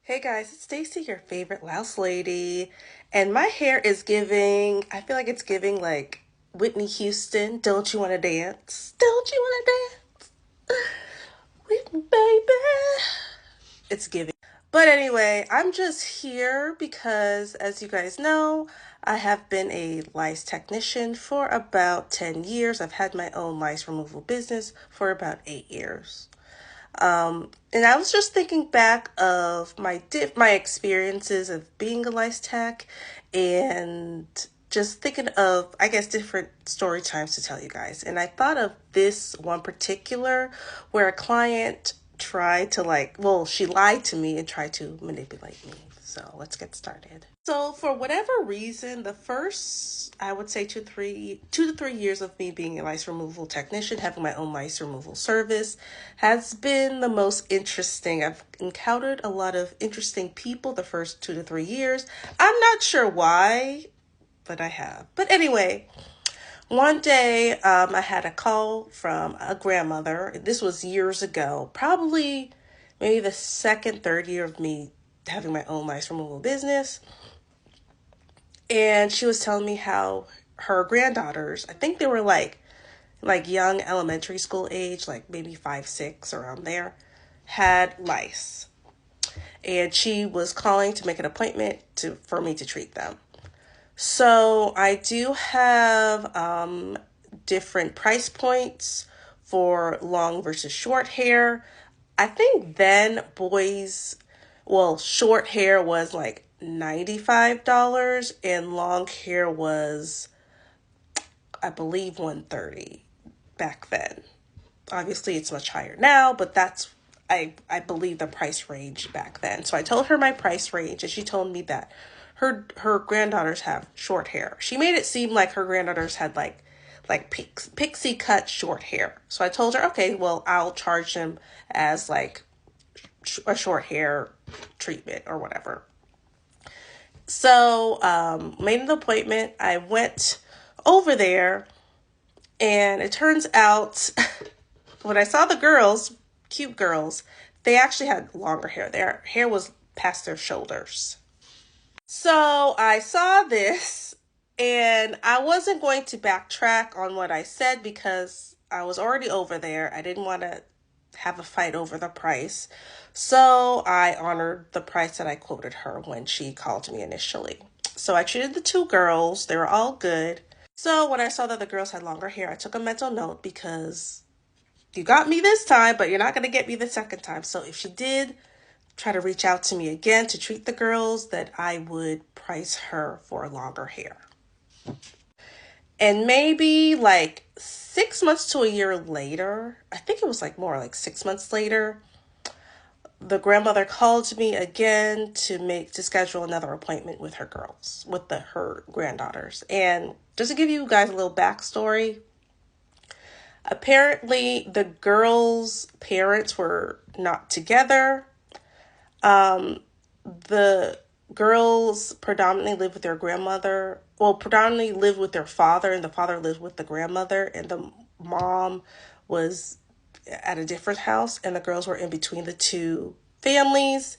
Hey guys, it's Stacy, your favorite louse lady, and my hair is giving, I feel like it's giving like Whitney Houston, Don't You Wanna Dance? Don't you wanna dance with me, baby? It's giving. But anyway, I'm just here because, as you guys know, I have been a lice technician for about 10 years. I've had my own lice removal business for about 8 years. And I was just thinking back of my experiences of being a lice tech, and just thinking of, I guess, different story times to tell you guys. And I thought of this one particular where a client tried to she lied to me and tried to manipulate me. So let's get started. So for whatever reason, the first, I would say 2 to 3 years of me being a lice removal technician, having my own lice removal service, has been the most interesting. I've encountered a lot of interesting people the first 2 to 3 years. I'm not sure why, but I have. But anyway, one day I had a call from a grandmother. This was years ago, probably maybe the second, third year of me having my own lice removal business. And she was telling me how her granddaughters, I think they were like young elementary school age, like maybe 5, 6, around there, had lice. And she was calling to make an appointment for me to treat them. So I do have different price points for long versus short hair. I think then short hair was like $95 and long hair was, I believe, $130 back then. Obviously it's much higher now, but that's, I believe, the price range back then. So I told her my price range, and she told me that her granddaughters have short hair. She made it seem like her granddaughters had like pixie cut short hair. So I told her, okay, well, I'll charge them as like a short hair treatment or whatever. So made an appointment. I went over there, and it turns out when I saw the girls, cute girls, they actually had longer hair. Their hair was past their shoulders. So I saw this, and I wasn't going to backtrack on what I said because I was already over there. I didn't want to have a fight over the price. So I honored the price that I quoted her when she called me initially. So I treated the two girls. They were all good. So when I saw that the girls had longer hair, I took a mental note because you got me this time, but you're not going to get me the second time. So if she did try to reach out to me again to treat the girls, that I would price her for longer hair. And maybe like 6 months to a year later, I think it was like more like 6 months later, the grandmother called me again to schedule another appointment with her girls, with her granddaughters. And just to give you guys a little backstory, apparently the girls' parents were not together. The girls predominantly lived with their grandmother. Well, predominantly lived with their father, and the father lived with the grandmother, and the mom was at a different house, and the girls were in between the two families.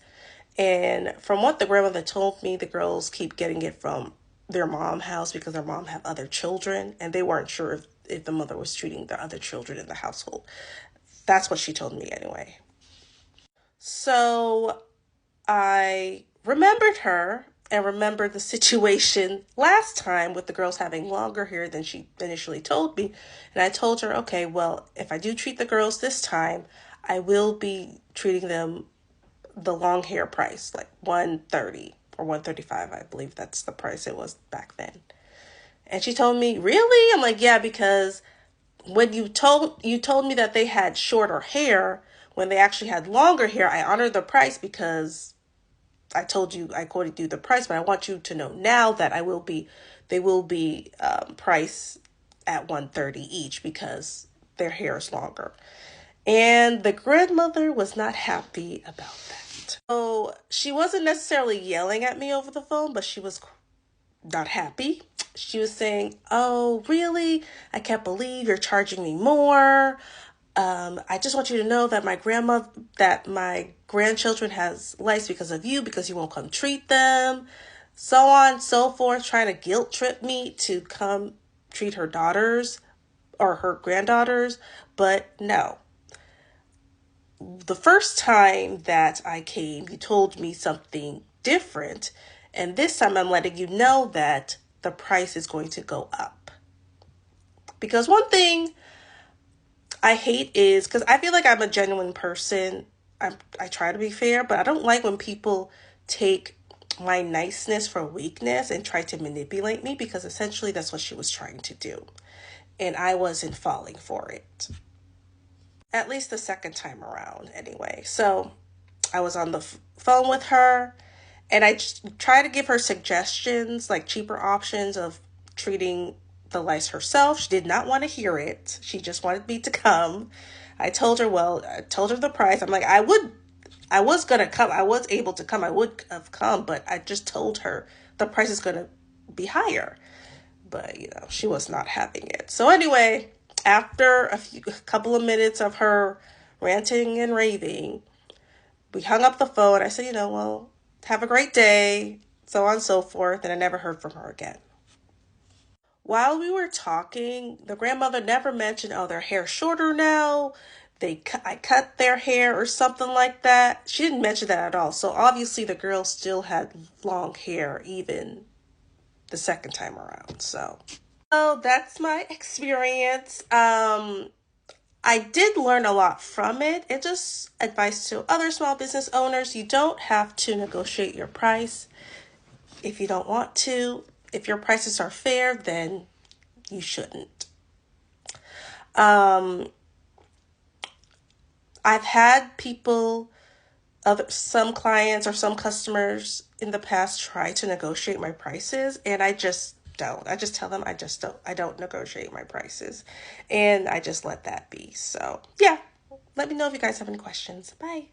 And from what the grandmother told me, the girls keep getting it from their mom house because their mom have other children, and they weren't sure if the mother was treating the other children in the household. That's what she told me anyway. So I remembered her and remembered the situation last time with the girls having longer hair than she initially told me. And I told her, okay, well, if I do treat the girls this time, I will be treating them the long hair price, like $130 or $135. I believe that's the price it was back then. And she told me, really? I'm like, yeah, because when you told me that they had shorter hair, when they actually had longer hair, I honored the price because I quoted you the price, but I want you to know now that they will be priced at $130 each because their hair is longer. And the grandmother was not happy about that. So she wasn't necessarily yelling at me over the phone, but she was not happy. She was saying, oh, really? I can't believe you're charging me more. I just want you to know that my grandchildren has lice because of you, because you won't come treat them, so on and so forth, trying to guilt trip me to come treat her daughters or her granddaughters. But no, the first time that I came, you told me something different. And this time I'm letting you know that the price is going to go up. Because one thing I hate is, because I feel like I'm a genuine person. I try to be fair, but I don't like when people take my niceness for weakness and try to manipulate me, because essentially that's what she was trying to do. And I wasn't falling for it. At least the second time around, anyway. So I was on the phone with her, and I tried to give her suggestions, like cheaper options of treating the lice herself. She did not want to hear it. She just wanted me to come. I told her the price. I'm like, I was going to come. I was able to come. I would have come, but I just told her the price is going to be higher. But, she was not having it. So anyway, after a couple of minutes of her ranting and raving, we hung up the phone. I said, well, have a great day, so on and so forth. And I never heard from her again. While we were talking, the grandmother never mentioned, oh, their hair's shorter now. I cut their hair or something like that. She didn't mention that at all. So obviously the girl still had long hair even the second time around. So that's my experience. I did learn a lot from it. It's just advice to other small business owners. You don't have to negotiate your price if you don't want to. If your prices are fair, then you shouldn't. I've had some clients or some customers in the past try to negotiate my prices, and I just don't. I just tell them I don't negotiate my prices, and I just let that be. So yeah, let me know if you guys have any questions. Bye.